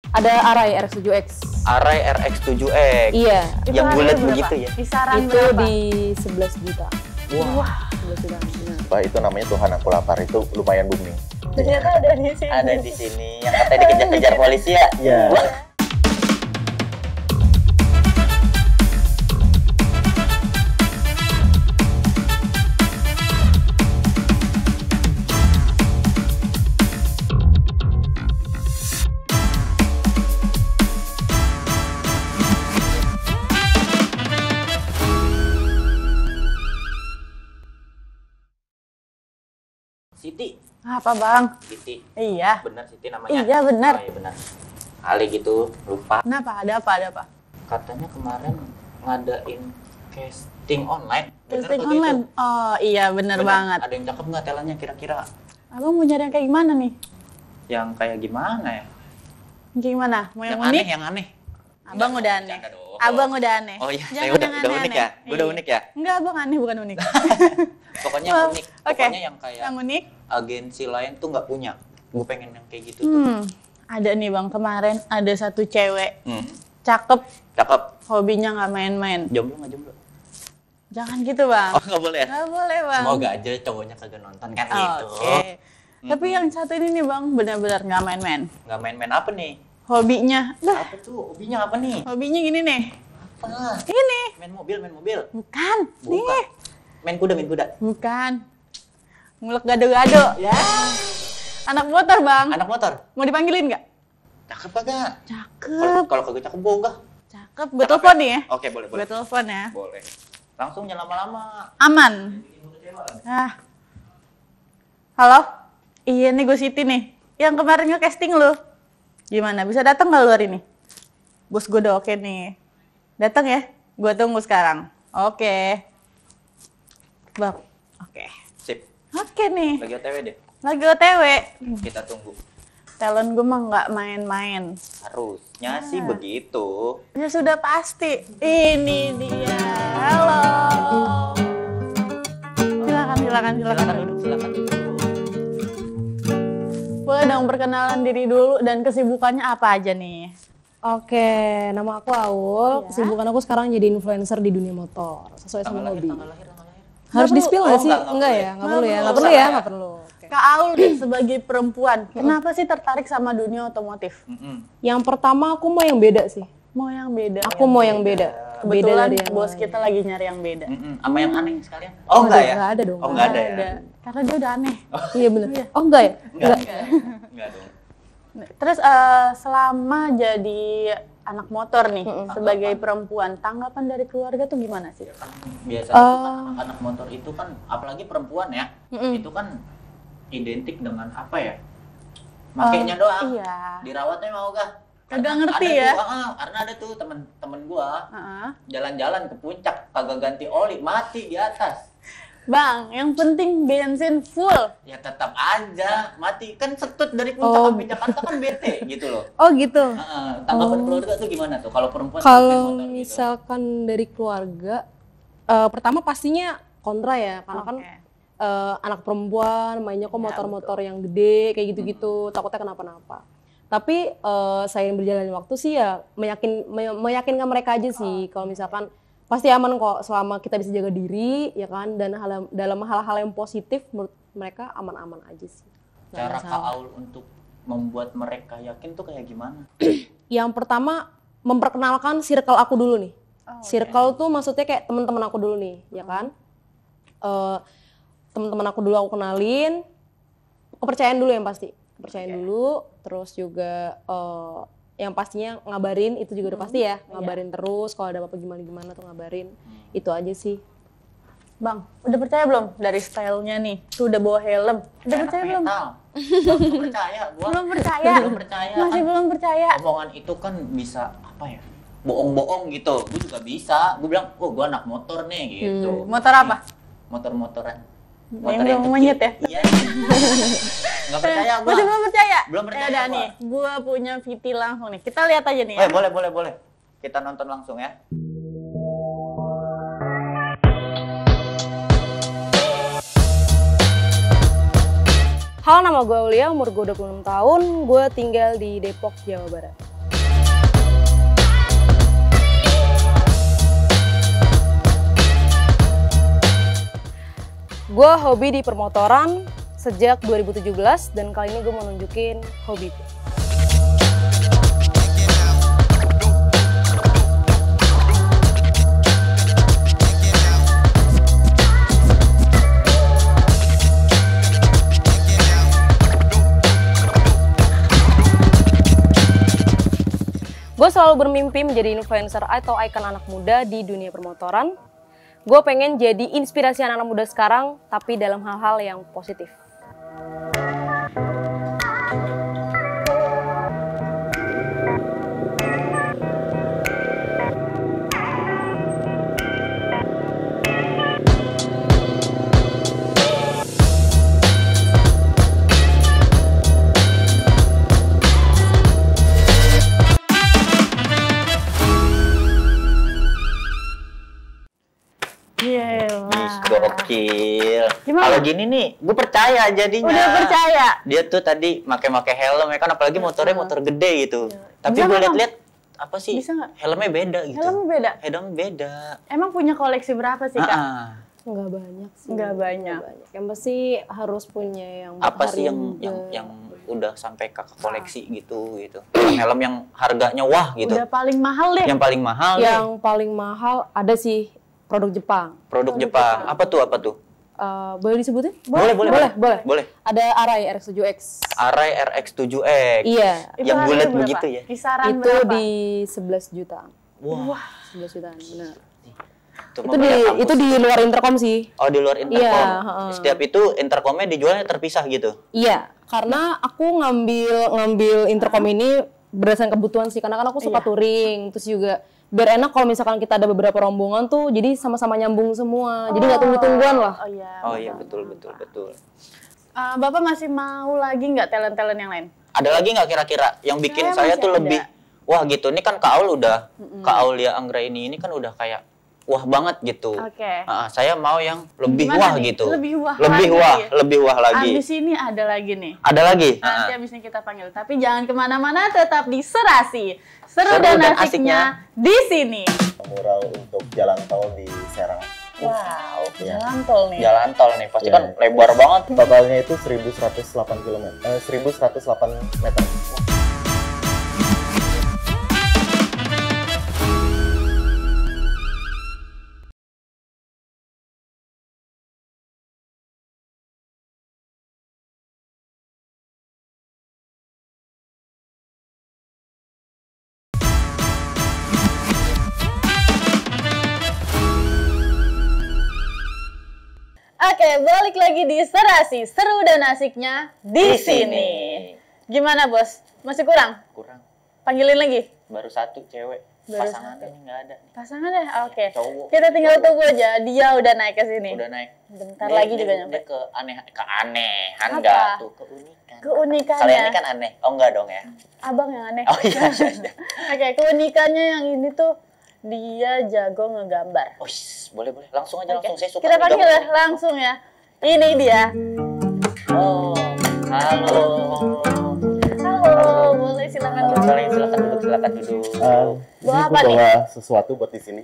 Ada Arai RX7X. Arai RX7X. Iya. Yang bulat begitu ya? Kisaran Itu berapa? di 11 juta. Wah. 11 juta. Benar. Wah, itu namanya Tuhan Aku Lapar, itu lumayan booming. Ternyata ada di sini. Ada di sini yang katanya dikejar-kejar polisi ya? Iya. Siti. Apa bang? Siti. Iya. Benar Siti namanya? Iya benar. Oh iya benar. Kali gitu lupa. Kenapa? Ada apa? Ada apa? Katanya kemarin ngadain casting online. Bener Casting apa gitu? online. Oh iya benar banget. Ada yang cakep nggak talentnya kira-kira? Abang mau nyari yang kayak gimana nih? Yang kayak gimana ya? Gimana? Mau yang, aneh, unik? yang aneh. Abang Enggak, udah dong, aneh. bercanda dong. Abang udah aneh. Oh iya, Jangan saya yang udah unik ya? Gue udah Iya. unik ya? Enggak, abang aneh bukan unik. Pokoknya Oh, yang unik. oke. Pokoknya yang kayak Yang unik? agensi lain tuh nggak punya. Gue pengen yang kayak gitu tuh. Ada nih bang, kemarin ada satu cewek. Hmm. Cakep, Cakep. hobinya nggak main-main. Jomblo nggak jomblo? Jangan gitu bang. Oh nggak boleh ya? Nggak boleh bang. Semoga aja cowoknya kagak nonton kan gitu. Oke. Tapi yang satu ini nih bang, benar-benar nggak main-main. Nggak main-main apa nih? Hobinya, Apa tuh? Hobinya apa nih? hobinya gini nih. Apa? Ini. Main mobil, main mobil. Bukan. Bukan. Nih. Main kuda, main kuda. Bukan. Ngulek gado-gado. Ya. Anak motor bang. Anak motor. Mau dipanggilin nggak? Cakep kagak? Cakep. Kalau kagak cakep boga. Cakep. Gue telepon nih ya. Oke, boleh, boleh. Gue telepon ya. Boleh. Langsung jangan lama-lama. Aman. Ah. Halo? Iya nih gue Siti nih. Yang kemarin nge-casting lu. Gimana? Bisa datang nggak lu hari ini? Bos gue udah oke nih. Datang ya? Gue tunggu sekarang. Oke. Bang. Oke. Sip. Oke nih. Lagi OTW deh. Lagi OTW. Kita tunggu. Talent gue mah nggak main-main. Harusnya sih begitu. Ya sudah pasti. Ini dia. Halo. Silakan duduk. Silakan. Boleh dong perkenalan diri dulu dan kesibukannya apa aja nih? Oke, nama aku Aul. Iya. Kesibukan aku sekarang jadi influencer di dunia motor, sesuai sama hobi. Tanggal lahir. Harus di-spill nggak Oh, sih? nggak Enggak boleh. ya? Nggak perlu ya? Nggak Nggak perlu usah ya? ya. Nggak perlu. Oke. Kak Aul nih sebagai perempuan, kenapa sih tertarik sama dunia otomotif? Yang pertama aku mau yang beda sih. Mau yang beda. Aku mau yang beda. Kebetulan dari yang bos lain. kita lagi nyari yang beda. Sama yang aneh sekalian. Oh enggak ya? Nggak ada dong. Oh enggak ada ya? Ada. Karena dia udah aneh. Iya bener. Oh enggak ya? Enggak dong. Terus selama jadi anak motor nih, sebagai perempuan, tanggapan dari keluarga tuh gimana sih? Biasanya tuh kan anak motor itu kan, apalagi perempuan ya, itu kan identik dengan apa ya? Makainya doang. Iya. Dirawatnya mau gak? Kagak ngerti ya? Karena ada tuh temen gua Heeh. jalan-jalan ke puncak kagak ganti oli, mati di atas. Bang, yang penting bensin full. Ya tetap aja mati, kan setut dari puncak sampai Jakarta kan bete gitu loh. Oh gitu. Tanggapan keluarga tuh gimana tuh kalau perempuan pakai Kalau motor gitu? misalkan dari keluarga, pertama pastinya kontra ya, karena kan Oke. anak perempuan mainnya kok motor-motor yang gede kayak gitu-gitu, takutnya kenapa-napa. Tapi seiring berjalannya waktu sih ya meyakinkan mereka aja sih kalau misalkan pasti aman kok selama kita bisa jaga diri ya kan, dan dalam hal-hal yang positif menurut mereka aman-aman aja sih. Nggak Cara masalah. Kak Aul untuk membuat mereka yakin tuh kayak gimana? Yang pertama memperkenalkan circle aku dulu nih. Circle tuh maksudnya kayak teman-teman aku dulu nih, ya kan? Teman-teman aku dulu aku kenalin, kepercayaan dulu yang pasti, kepercayaan dulu, terus juga yang pastinya ngabarin, itu juga udah pasti ya, ngabarin terus kalau ada apa gimana tuh ngabarin, itu aja sih. Bang, udah percaya belum dari stylenya nih? Tuh udah bawa helm. Udah percaya belum? Belum percaya gua. Belum percaya. Belum percaya. Masih belum percaya. Omongan itu kan bisa apa ya? Bohong-bohong gitu. Gue juga bisa. Gue bilang, "Oh, gua anak motor nih." gitu. Motor apa? Motor-motoran. Yang monyet ya? Iya. Enggak percaya gua. Masih belum percaya? Belum percaya Ya udah gua. nih, gua punya VT langsung nih. Kita lihat aja nih ya. Boleh. Kita nonton langsung ya. Halo, nama gue Aulia, umur gue 26 tahun, gue tinggal di Depok, Jawa Barat. Gue hobi di permotoran sejak 2017 dan kali ini gue mau nunjukin hobi gue. Gue selalu bermimpi menjadi influencer atau ikon anak muda di dunia permotoran. Gue pengen jadi inspirasi anak-anak muda sekarang, tapi dalam hal-hal yang positif. Gokil. Gimana? Kalau gini nih, gue percaya jadinya. Udah percaya? Dia tuh tadi make helm ya kan, apalagi motornya motor gede gitu. Tapi Bisa gue nggak, liat-liat apa sih? Bisa nggak? Helmnya beda gitu. Helmnya beda? Helmnya beda. Emang punya koleksi berapa sih, Kak? Nggak banyak sih. Nggak banyak. Yang pasti harus punya yang Apa sih yang udah sampai kakak koleksi gitu. Helm yang harganya wah gitu. Udah paling mahal deh. Yang paling mahal nih. Yang paling mahal ada sih produk Jepang. Produk Jepang. Apa tuh? Boleh disebutin? Boleh. Ada Arai RX7X. Arai RX7X. Iya. Itu Yang harganya bulat berapa? begitu ya. Kisaran Itu berapa? di 11 jutaan. Wah. 11 jutaan, benar. Itu Itu di luar intercom sih. Oh, di luar intercom. Iya, Setiap itu intercomnya dijualnya terpisah gitu. Iya, karena aku ngambil intercom ini berdasarkan kebutuhan sih. Karena kan aku suka touring, terus juga biar enak kalau misalkan kita ada beberapa rombongan tuh, jadi sama-sama nyambung semua. Jadi nggak tunggu-tungguan lah. Oh iya, betul. Bapak masih mau lagi nggak talent-talent yang lain? Ada lagi nggak kira-kira yang bikin Saya saya masih tuh ada. lebih wah gitu. Ini kan Kak Aul udah, Kak Aulia Anggraini ini kan udah kayak wah banget gitu. Oke. Saya mau yang lebih Gimana wah nih? gitu. Lebih wah Lebih wah lagi. Abis ini ada lagi nih. Ada lagi? Nanti abis ini kita panggil. Tapi jangan kemana-mana, tetap di Serasi. Seru Seru dan dan asiknya di sini. Mural untuk jalan tol di Serang. Wow, Iya. jalan tol nih. Jalan tol nih pasti Iya. kan lebar banget. Totalnya itu 1108 km. 1108 meter. Oke, balik lagi di Serasi. Seru dan asiknya di sini. Gimana, Bos? Masih kurang? Kurang. Panggilin lagi. Baru satu cewek. Baru Pasangannya satu. nggak ada. Pasangan deh? Oke. Cowok. Kita tinggal tunggu aja. Dia udah naik ke sini. Udah naik. Bentar lagi juga nyampe. Dia keanehan Apa? enggak tuh, keunikan. Keunikannya. Kalau ini kan aneh. Oh enggak dong ya. Abang yang aneh. Oh iya. Oke, keunikannya yang ini tuh dia jago ngegambar. Oh, boleh. Langsung aja Oke, langsung. Saya suka kita nih panggil gambar ya, nih. langsung ya. Ini dia. Oh, halo. Halo, boleh silakan duduk. Silakan duduk. Bawa apa Aku nih? bawa sesuatu buat di sini.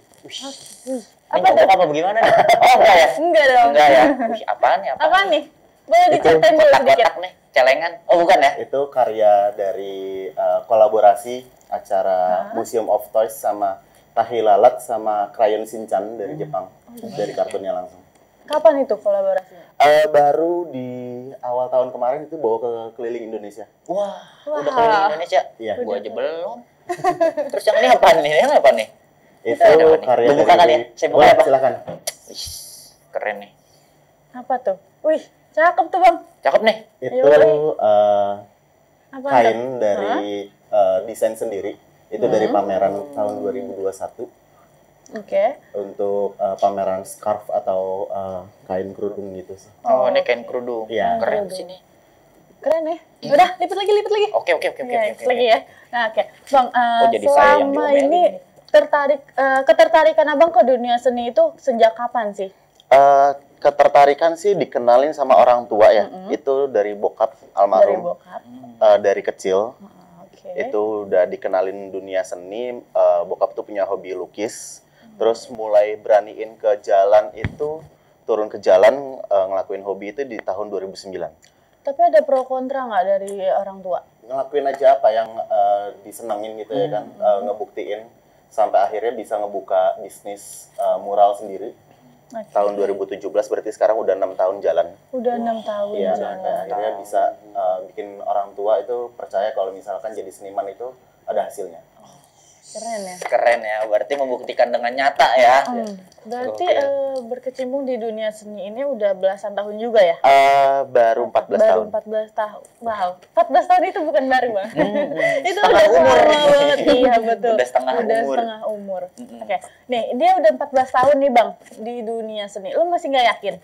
Apa tuh? Apa bagaimana nih? Oh, enggak ya? Enggak dong. Enggak ya. Wih, apaan nih? Apaan nih? Boleh diceritain dulu sedikit. Kotak-kotak nih, celengan. Oh, bukan ya? Itu karya dari kolaborasi acara Museum of Toys sama Tahi Lalat sama Crayon Shinchan dari Jepang. Dari kartunnya langsung. Kapan itu kolaborasinya? Baru di awal tahun kemarin itu bawa ke keliling Indonesia. Wah, udah keliling Indonesia. Iya. Gua aja belum. Terus yang ini apa nih? Yang apa nih? Itu Ada apa nih? karya Lu buka kali ya? Saya buka Boleh, apa? silakan. Wih, keren nih. Apa tuh? Wih, cakep tuh, Bang. Cakep nih. Itu Apa kain tuh? dari desain sendiri. Itu dari pameran tahun 2021 Oke. untuk pameran scarf atau kain kerudung gitu sih. Oh, ini kain kerudung. Iya. Keren sih nih. Keren ya? Udah, lipet lagi. Oke. Ya, lagi ya. Nah, oke. Bang, jadi saya yang selama diomelin ini ketertarikan Abang ke dunia seni itu sejak kapan sih? Ketertarikan sih dikenalin sama orang tua ya. Itu dari bokap Dari almarhum. bokap. Dari kecil. Oke. Itu udah dikenalin dunia seni. Bokap tuh punya hobi lukis. Terus mulai beraniin ke jalan itu turun ke jalan ngelakuin hobi itu di tahun 2009. Tapi ada pro kontra nggak dari orang tua? Ngelakuin aja apa yang disenengin gitu ya kan, ngebuktiin sampai akhirnya bisa ngebuka bisnis mural sendiri. Tahun 2017 berarti sekarang udah 6 tahun jalan. Udah 6 tahun Iya, jalan. dan akhirnya bisa bikin orang tua itu percaya kalau misalkan jadi seniman itu ada hasilnya. Keren ya. Keren ya, berarti membuktikan dengan nyata ya. Berarti Gokil. berkecimpung di dunia seni ini udah belasan tahun juga ya? Baru 14 tahun. Baru 14 tahun. Wow, 14 tahun itu bukan baru, Bang. Itu setengah udah umur. lama banget. Iya, betul. Udah setengah umur. Setengah umur. Oke. Nih, dia udah 14 tahun nih, Bang, di dunia seni. Lu masih nggak yakin?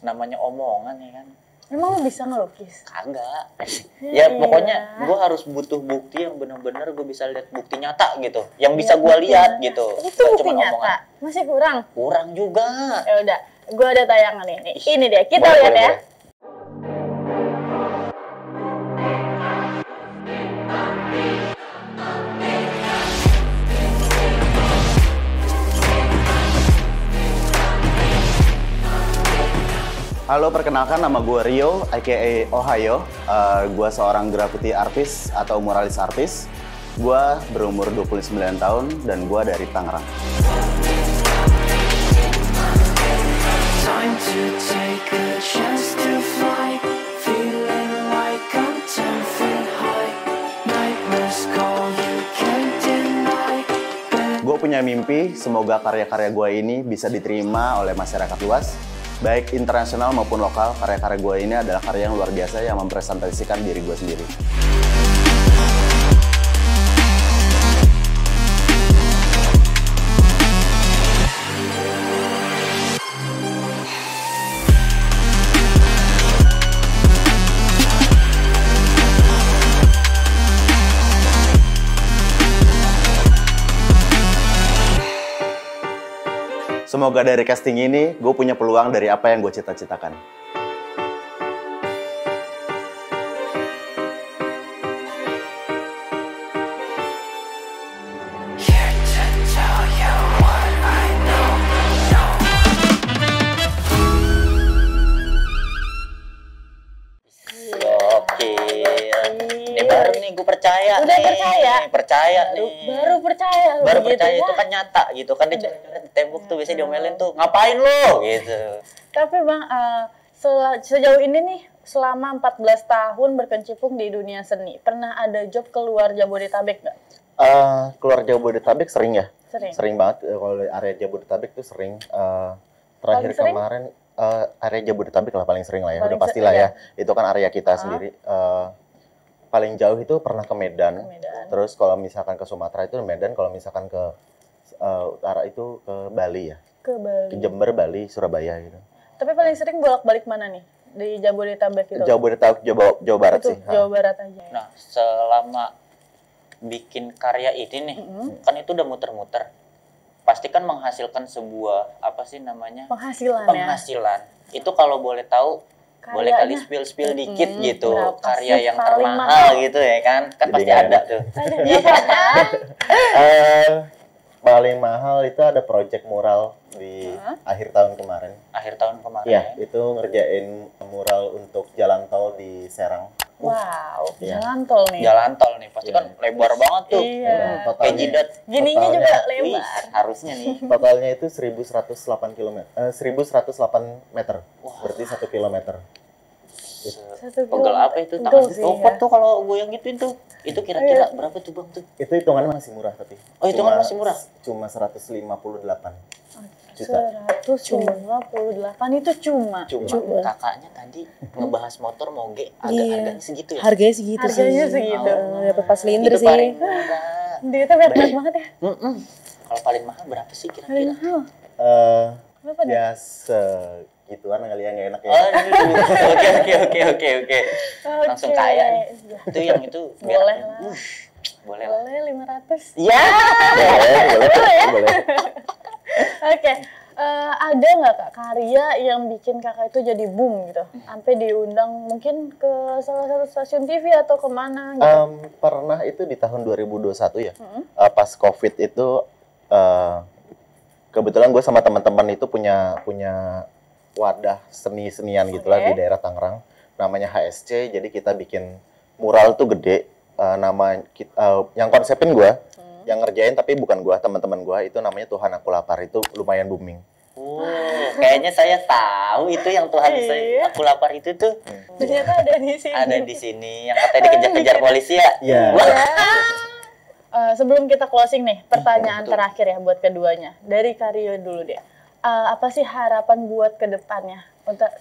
Namanya omongan ya kan. Emang lu bisa ngelukis? Kagak. Ya pokoknya gue harus butuh bukti yang benar-benar gue bisa lihat bukti nyata gitu. Yang bisa gue lihat gitu. Itu Nggak bukti cuman nyata. omongan. Masih kurang? Kurang juga. Ya udah, gua ada tayangan ini. Ini deh, kita Boleh, lihat boleh, ya. boleh. Halo, perkenalkan nama gue Rio, aka Ohio. Gue seorang graffiti artis atau muralis artis. Gue berumur 29 tahun dan gue dari Tangerang. Time to take a chance to fly, feeling like I'm 10 feet high. Nightmares call, you can't deny. Gue punya mimpi, semoga karya-karya gue ini bisa diterima oleh masyarakat luas. Baik internasional maupun lokal, karya-karya gue ini adalah karya yang luar biasa yang mempresentasikan diri gue sendiri. Semoga dari casting ini, gue punya peluang dari apa yang gue cita-citakan. Here to tell you what I know. Oke. Ini baru nih gue percaya. Udah nih. percaya? Percaya nih. Baru percaya lu Baru begitu percaya ya. itu kan nyata gitu kan, dicoret-coret di tembok tuh biasanya diomelin tuh, ngapain lo gitu. Tapi Bang, sejauh ini nih, selama 14 tahun berkecimpung di dunia seni, pernah ada job keluar Jabodetabek nggak? Keluar Jabodetabek sering ya? Sering. Banget, kalau area Jabodetabek tuh sering. Terakhir Paling sering? kemarin, area Jabodetabek lah paling sering lah ya, Paling udah pastilah sering, ya. Itu kan area kita sendiri. Paling jauh itu pernah ke Medan. Terus kalau misalkan ke Sumatera itu Medan, kalau misalkan ke utara itu ke Bali ya. Ke Bali. Ke Jember, Bali, Surabaya gitu. Tapi paling sering bolak-balik mana nih? Di Jabodetabek itu? Jabodetabek, Jawa Barat Itu sih. Jawa Barat aja. Nah, selama bikin karya ini nih, kan itu udah muter-muter. Pasti kan menghasilkan sebuah, apa sih namanya? Penghasilan ya? Penghasilan. Itu kalau boleh tahu, boleh kali Karyanya. spill dikit gitu. Berapa Karya sih yang paling termahal mahal? gitu ya kan? Kan Jadi pasti nggak ada enak. tuh. Ada berapa? Paling mahal itu ada project mural di akhir tahun kemarin. Akhir tahun kemarin Iya, ya. itu ngerjain mural untuk jalan tol di Serang. Wow, Iya. jalan tol nih. Jalan tol nih, pasti kan lebar banget tuh. Iya. Kayak jidat. Gininya Totalnya- juga Wih, lebar. harusnya nih. Totalnya itu 1108 km. 1108 meter. Berarti 1 kilometer. Pegel apa itu? Pegel Tangan sih, copot ya. tuh kalau gue yang gituin tuh. Itu kira-kira berapa tuh Bang tuh? Itu hitungannya masih murah tapi. Oh, hitungan masih murah? Cuma 158 juta. 158 itu cuma. Cuma kakaknya tadi ngebahas motor moge agak Iya. harganya segitu ya. Harganya segitu Harganya sih. segitu. Dapat pas silinder Itu sih. paling murah. Duitnya banyak banget ya. Kalau paling mahal berapa sih Paling kira-kira? mahal. Iya. Berapa nih? Ya segituan kali yang nggak enak ya. Aduh, oke. Langsung Oke. kaya nih. Itu yang itu biar Boleh lah. boleh lah. Boleh 500. Ya. Boleh. Oke. Ada nggak Kak karya yang bikin Kakak itu jadi boom gitu? Sampai diundang mungkin ke salah satu stasiun TV atau kemana gitu? Pernah itu di tahun 2021 ya. Pas COVID itu kebetulan gue sama teman-teman itu punya wadah seni-senian gitulah di daerah Tangerang, namanya HSC. Jadi kita bikin mural tuh gede, yang konsepin gue, yang ngerjain tapi bukan gue, teman-teman gue, itu namanya Tuhan Aku Lapar, itu lumayan booming. Kayaknya saya tahu itu yang Tuhan Aku Lapar itu tuh. Ternyata ada di sini. Ada di sini yang katanya dikejar-kejar polisi ya. Iya. Sebelum kita closing nih, pertanyaan terakhir ya buat keduanya. Dari Karyo dulu deh. Apa sih harapan buat ke depannya?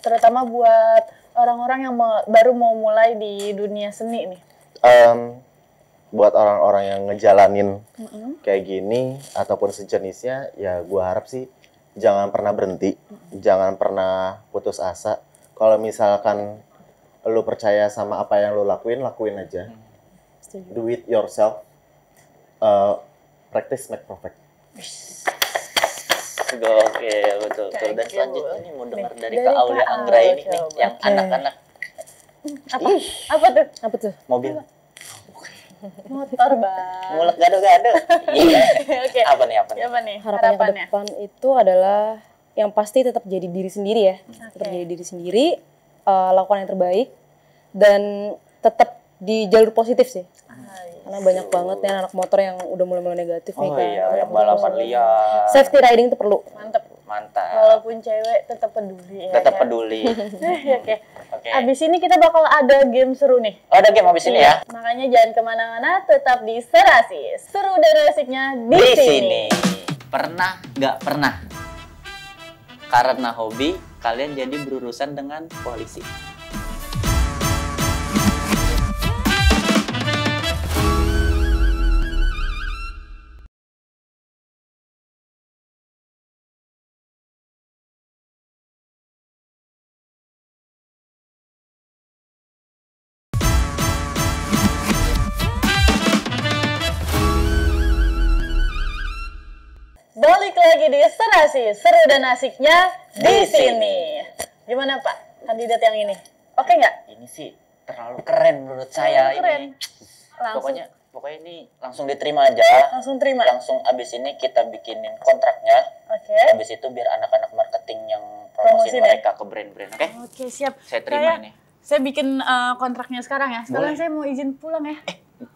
Terutama buat orang-orang yang baru mau mulai di dunia seni nih. Buat orang-orang yang ngejalanin kayak gini ataupun sejenisnya, ya gua harap sih jangan pernah berhenti, jangan pernah putus asa. Kalau misalkan lu percaya sama apa yang lu lakuin aja. Do it yourself. Practice make perfect. Gokil, betul. Dan selanjutnya nih mau dengar dari Kak Aulia Anggra ini nih, yang anak-anak. Apa tuh? Mobil. Motor, Bang. Mulek gado-gado. Iya. Oke. Apa nih? Harapannya ke depan itu adalah yang pasti tetap jadi diri sendiri ya. Tetap jadi diri sendiri, lakukan yang terbaik, dan tetap di jalur positif sih. Karena banyak banget nih anak motor yang udah mulai negatif nih kan. Yang balapan liar. Safety riding itu perlu. Mantap. Walaupun cewek tetap peduli ya. Tetap peduli. Oke. Abis ini kita bakal ada game seru nih. Oh, ada game abis ini ya? Makanya jangan kemana-mana, tetap di Serasi. Seru dan asiknya di sini. Pernah nggak pernah? Karena hobi, kalian jadi berurusan dengan polisi. Balik lagi di Serasi, seru dan asiknya di sini. Gimana Pak, kandidat yang ini? Oke nggak? Ini sih terlalu keren menurut saya keren. ini. Pokoknya ini langsung diterima aja. Langsung terima. Langsung abis ini kita bikinin kontraknya. Oke. Abis itu biar anak-anak marketing yang promosi mereka ke brand-brand, oke? Oke, siap. Saya terima ini. Saya bikin kontraknya sekarang ya. Sekarang saya mau izin pulang ya.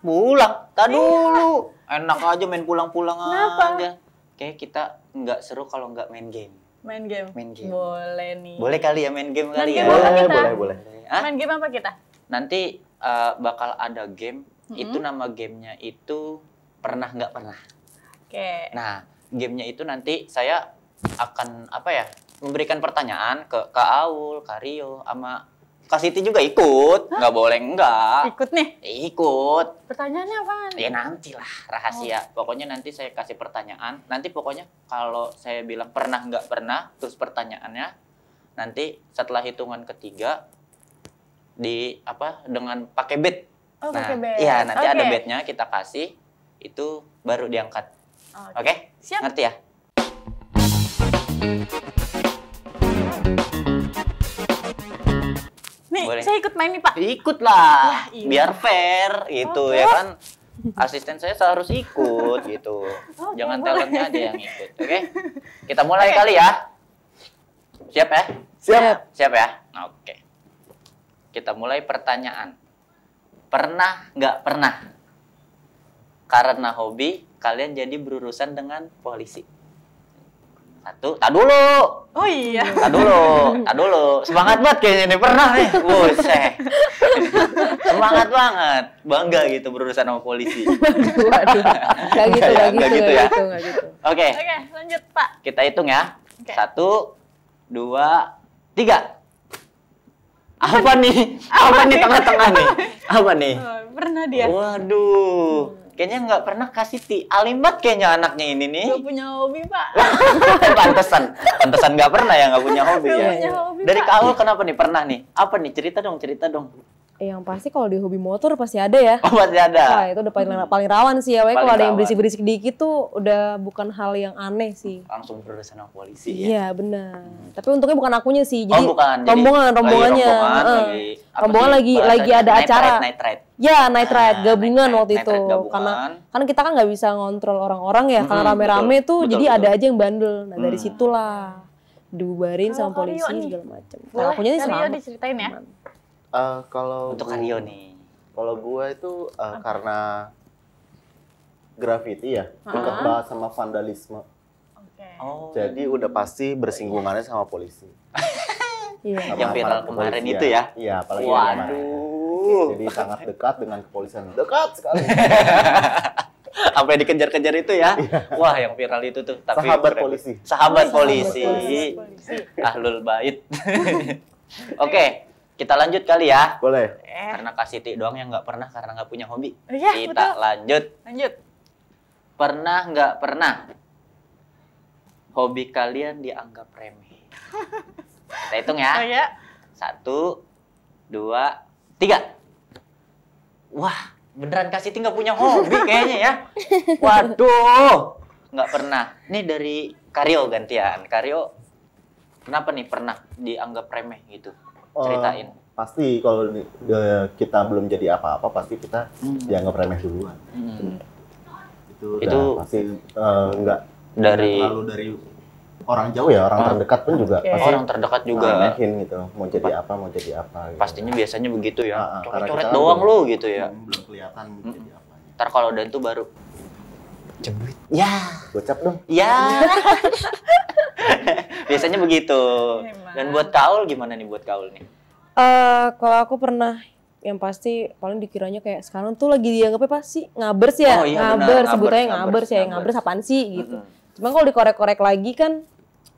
Pulang? Tak dulu. Enak aja main pulang-pulang Kenapa? aja. Kayak kita nggak seru kalau nggak main game. Main game? Main game. Boleh nih. Boleh kali ya main game kali Main ya? game apa kita? Boleh. Hah? Main game apa kita? Nanti bakal ada game. Itu nama gamenya itu Pernah Nggak Pernah. Oke. Nah, gamenya itu nanti saya akan memberikan pertanyaan ke Kak Aul, Kak Rio, sama Kak Siti juga ikut. Nggak boleh enggak. Ikut nih. Ikut. Pertanyaannya apaan? Ya nantilah, rahasia. Pokoknya nanti saya kasih pertanyaan. Nanti pokoknya kalau saya bilang pernah nggak pernah, terus pertanyaannya, nanti setelah hitungan ketiga dengan pakai bet. Oh, Nah, pakai bet. iya nanti Oke. ada betnya kita kasih, itu baru diangkat. Oke? Siap. Ngerti ya? Nih, Boleh. saya ikut main nih Pak. Ikutlah, iya. biar fair gitu ya kan. Asisten saya harus ikut gitu. Jangan talentnya aja yang ikut, oke? Kita mulai kali ya. Siap ya? Siap ya? Oke. Kita mulai pertanyaan. Pernah nggak pernah? Karena hobi, kalian jadi berurusan dengan polisi. Tak dulu. Oh iya. Tak dulu. Semangat banget kayaknya nih, pernah nih. Buset. Semangat banget. Bangga gitu berurusan sama polisi. Waduh. Gak gitu ya. Oke. Oke, lanjut Pak. Kita hitung ya. Oke. 1, 2, 3. Apa nih? Apa nih tengah-tengah nih? Apa nih? Oh, pernah dia. Waduh. Kayaknya nggak pernah kasih alimbat kayaknya anaknya ini nih. Gak punya hobi Pak. Pantesan nggak pernah ya, nggak punya hobi Nggak ya. punya hobi, Dari Pak. Kak Aul kenapa nih pernah nih? Apa nih? Cerita dong. Yang pasti kalau di hobi motor pasti ada ya. Oh masih ada. Wah, itu udah paling rawan sih ya. Kalau Paling ada yang rawan. berisik-berisik dikit tuh udah bukan hal yang aneh sih. Langsung berurusan sama polisi ya. Iya, benar. Tapi untungnya bukan akunya sih. Jadi bukan. Jadi rombongannya. Rombongan lagi ada acara. Night ride. Ya, night ride gabungan night waktu ride itu. gabungan. Karena kita kan nggak bisa ngontrol orang-orang ya. Karena rame-rame tuh betul, jadi betul. ada aja yang bandel. Nah, dari situlah dibubarin Kalau sama polisi Karyo nih. segala macam. Boleh, Kalau akunya sih Karyo selamat. diceritain ya. Kalau Untuk Karyo nih. Kalau gue itu karena graffiti ya, dekat banget sama vandalisme. Oke. Oh, Jadi udah pasti bersinggungannya sama polisi. Iya. Sama Yang viral aparat kemarin kepolisian. itu ya? Iya, apalagi yang kemarin. waduh. Jadi sangat dekat dengan kepolisian. Dekat sekali. Sampai dikejar-kejar itu ya. Wah, yang viral itu tuh. Tapi Sahabat keren. polisi. Sahabat polisi. Polisi. Ahlul bait. Oke, kita lanjut kali ya. Boleh. Karena Kak Siti doang yang nggak pernah karena nggak punya hobi. Iya, Kita betul. lanjut. Lanjut. Pernah nggak pernah hobi kalian dianggap remeh? Kita hitung Oh ya. ya. 1, 2, 3. Wah, beneran Kak Siti nggak punya hobi kayaknya ya. Waduh, nggak pernah. Nih dari Karyo gantian. Karyo, kenapa nih pernah dianggap remeh gitu? Ceritain. Pasti kalau kita belum jadi apa-apa, pasti kita dianggap remeh duluan. Itu Itu pasti nggak dari terlalu dari orang jauh ya, orang terdekat pun juga Oke. pasti orang terdekat juga. remehin gitu. Mau jadi apa, mau jadi apa. Gitu. Pastinya biasanya begitu ya. Karena Coret-coret kita doang belum- lu gitu ya. Belum kelihatan mau jadi apa. Ntar kalau udah itu baru jembut. Ya. Gocap dong. Ya. Biasanya begitu. Emang. Dan buat Kaul gimana nih buat Kaul nih? Kalau aku pernah yang pasti paling dikiranya kayak sekarang tuh lagi dianggapnya pasti ngabers ya, Oh iya, ngabers benar, sebutannya ngabers, ngabers ya, ngabers. ngabers apaan sih gitu. Mm-mm. Cuman kalau dikorek-korek lagi kan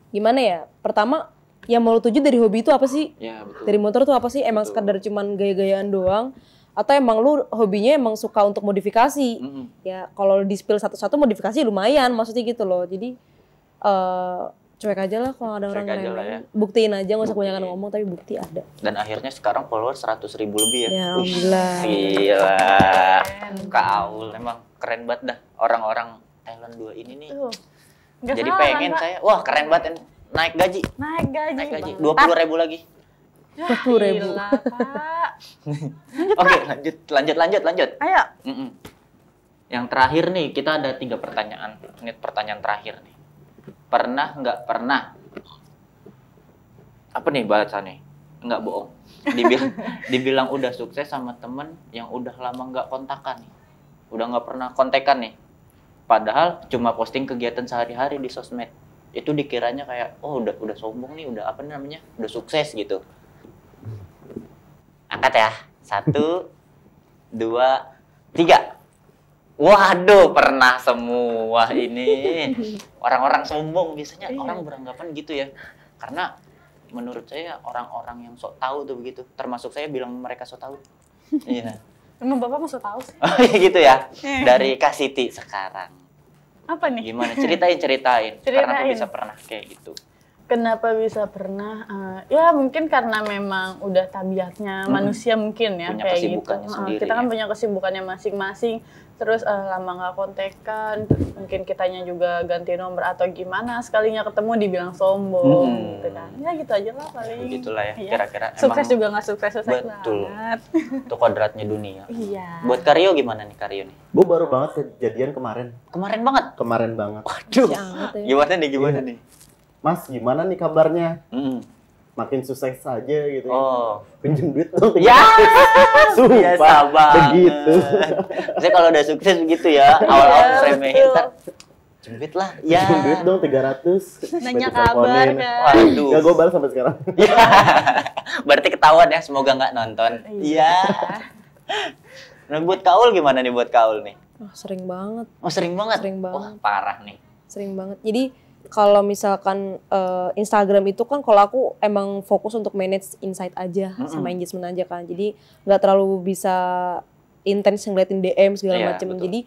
gimana ya? Pertama yang mau lu tuju dari hobi itu apa sih? Ya betul. Dari motor tuh apa sih? Emang Betul. sekedar cuman gaya-gayaan doang? Atau emang lu hobinya emang suka untuk modifikasi? Mm-mm. Ya kalau di spill satu-satu modifikasi lumayan maksudnya gitu loh. Jadi cuek aja lah kalau ada orang Cuek aja lah ngeremehin. Buktiin aja nggak usah kebanyakan ngomong tapi bukti ada. Dan akhirnya sekarang follower 100.000 lebih ya. Ya alhamdulillah. Gila. Kaul emang keren banget dah. Orang-orang Thailand 2 ini nih. Tuh. Nggak Jadi salah, pengen Pak. saya. Wah, keren banget ini. Naik gaji. Naik gaji. Naik gaji. Bang. 20.000 lagi. 20.000. Gila, Pak. Oke, lanjut. Ayo. Mm-mm. Yang terakhir nih, kita ada 3 pertanyaan. Ini pertanyaan terakhir nih. Pernah nggak pernah? Apa nih bahasannya? Nggak bohong. Dibilang udah sukses sama temen yang udah lama nggak kontakan nih. Udah nggak pernah kontekan nih. Padahal cuma posting kegiatan sehari-hari di sosmed. Itu dikiranya kayak, oh udah sombong nih, udah apa namanya? Udah sukses gitu. Angkat ya. 1, 2, 3. Waduh, pernah semua ini. Orang-orang sombong biasanya orang beranggapan gitu ya. Karena menurut saya orang-orang yang sok tahu tuh begitu. Termasuk saya bilang mereka sok tahu. Iya. Emang Bapak masuk tahu sih. Oh iya gitu ya. Dari Kak Siti sekarang. Apa nih? Gimana? Ceritain. Karena aku Ceritain. bisa pernah kayak gitu. Kenapa bisa pernah? Ya mungkin karena memang udah tabiatnya manusia mungkin ya Punya kayak gitu. kesibukannya sendiri Kita kan ya. punya kesibukannya masing-masing. Terus lama nggak kontekan, mungkin kitanya juga ganti nomor atau gimana. Sekalinya ketemu dibilang sombong, gitu kan? Ya gitu aja lah paling. Begitulah ya, Iya. kira-kira. Sukses Emang juga nggak sukses betul. banget. Itu kodratnya dunia. Iya. Buat Karyo gimana nih Karyo nih? Gue baru banget kejadian kemarin. Kemarin banget. Kemarin banget. Waduh. Masih anget ya. Gimana nih? Mas, gimana nih kabarnya? Mm. Makin sukses saja gitu. Oh. Pinjem duit dong. Ya. Sumpah. Biasa banget. Begitu. Saya kalau udah sukses begitu ya, awal-awal Iya, remehin betul. ntar jembit lah. Ya. Pinjem duit dong 300. Nanya Sampai kabar diteleponin. kan. Waduh. Gak gue balas sampai sekarang. Ya. Berarti ketahuan ya, semoga nggak nonton. Iya. Nah, buat Kaul gimana nih buat Kaul nih? Wah, sering banget. Oh, sering banget. Sering banget. Wah, parah nih. Sering banget. Jadi kalau misalkan Instagram itu kan kalau aku emang fokus untuk manage insight aja sama engagement aja kan. Jadi nggak terlalu bisa intens ngeliatin DM segala Iya, macem. betul. Jadi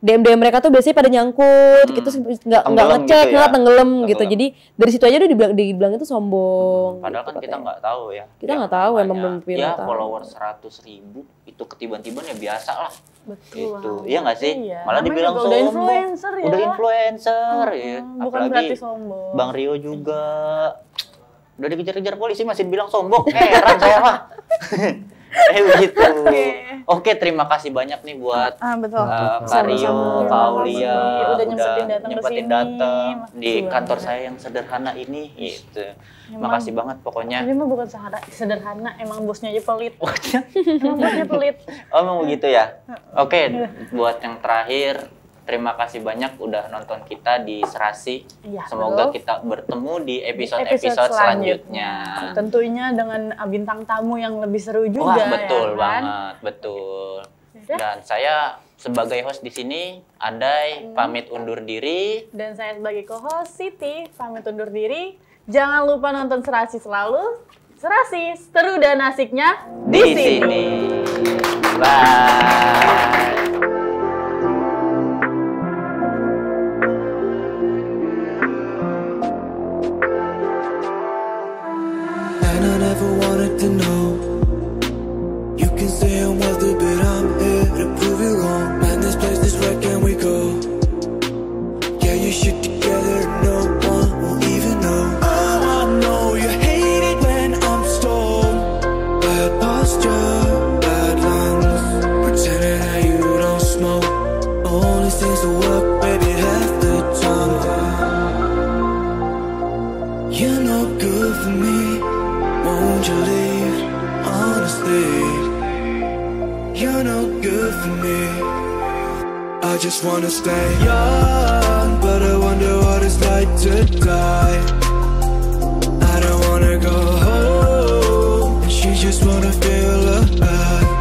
DM mereka tuh biasanya pada nyangkut, gitu nggak Tenggelam ngecek, gitu ya. nggak tenggelam gitu. Tenggelam. Jadi dari situ aja udah dibilang itu sombong. Padahal gitu kan kita katanya. nggak tahu ya. Kita Yang nggak tahu, emang namanya, belum pernah ya tahu. follower 100.000 itu ketiban-tiban ya biasa lah. Betul. Gitu. banget. Iya nggak sih? Iya. Malah Namanya dibilang juga sombong. Udah influencer ya. Udah influencer ya. Bukan berarti sombong. Bang Rio juga udah dikejar-kejar polisi masih bilang sombong. Heran saya mah. Begitu. Oke, terima kasih banyak nih buat Betul. Kak Rio, Kak Aulia Udah nyempetin datang ke sini. datang di Makasih kantor banget. saya yang sederhana ini gitu. Emang. Makasih banget pokoknya. Ini mah bukan sederhana, emang bosnya aja pelit. Emang bosnya pelit. Oh, emang begitu ya? Oke, buat yang terakhir, terima kasih banyak udah nonton kita di Serasi. Iya, Semoga betul. kita bertemu di episode-episode selanjutnya. Tentunya dengan bintang tamu yang lebih seru juga. Wah, betul ya kan? banget, betul. Yaudah. Dan saya sebagai host di sini, Andai pamit undur diri. Dan saya sebagai co-host Siti pamit undur diri. Jangan lupa nonton Serasi selalu. Serasi, seru dan asiknya Di sini. Bye. And I never wanted to know. You can say I'm wealthy, but I'm here to prove you wrong. Man, this place is where can we go? Get your shit together, no one will even know. Oh, I know you hate it when I'm stoned. Bad posture, bad lungs. Pretending that you don't smoke. Only seems to work, baby, half the time. You're no good for me. Won't you leave? Honestly, you're no good for me. I just wanna stay young, but I wonder what it's like to die. I don't wanna go home, and she just wanna feel alive.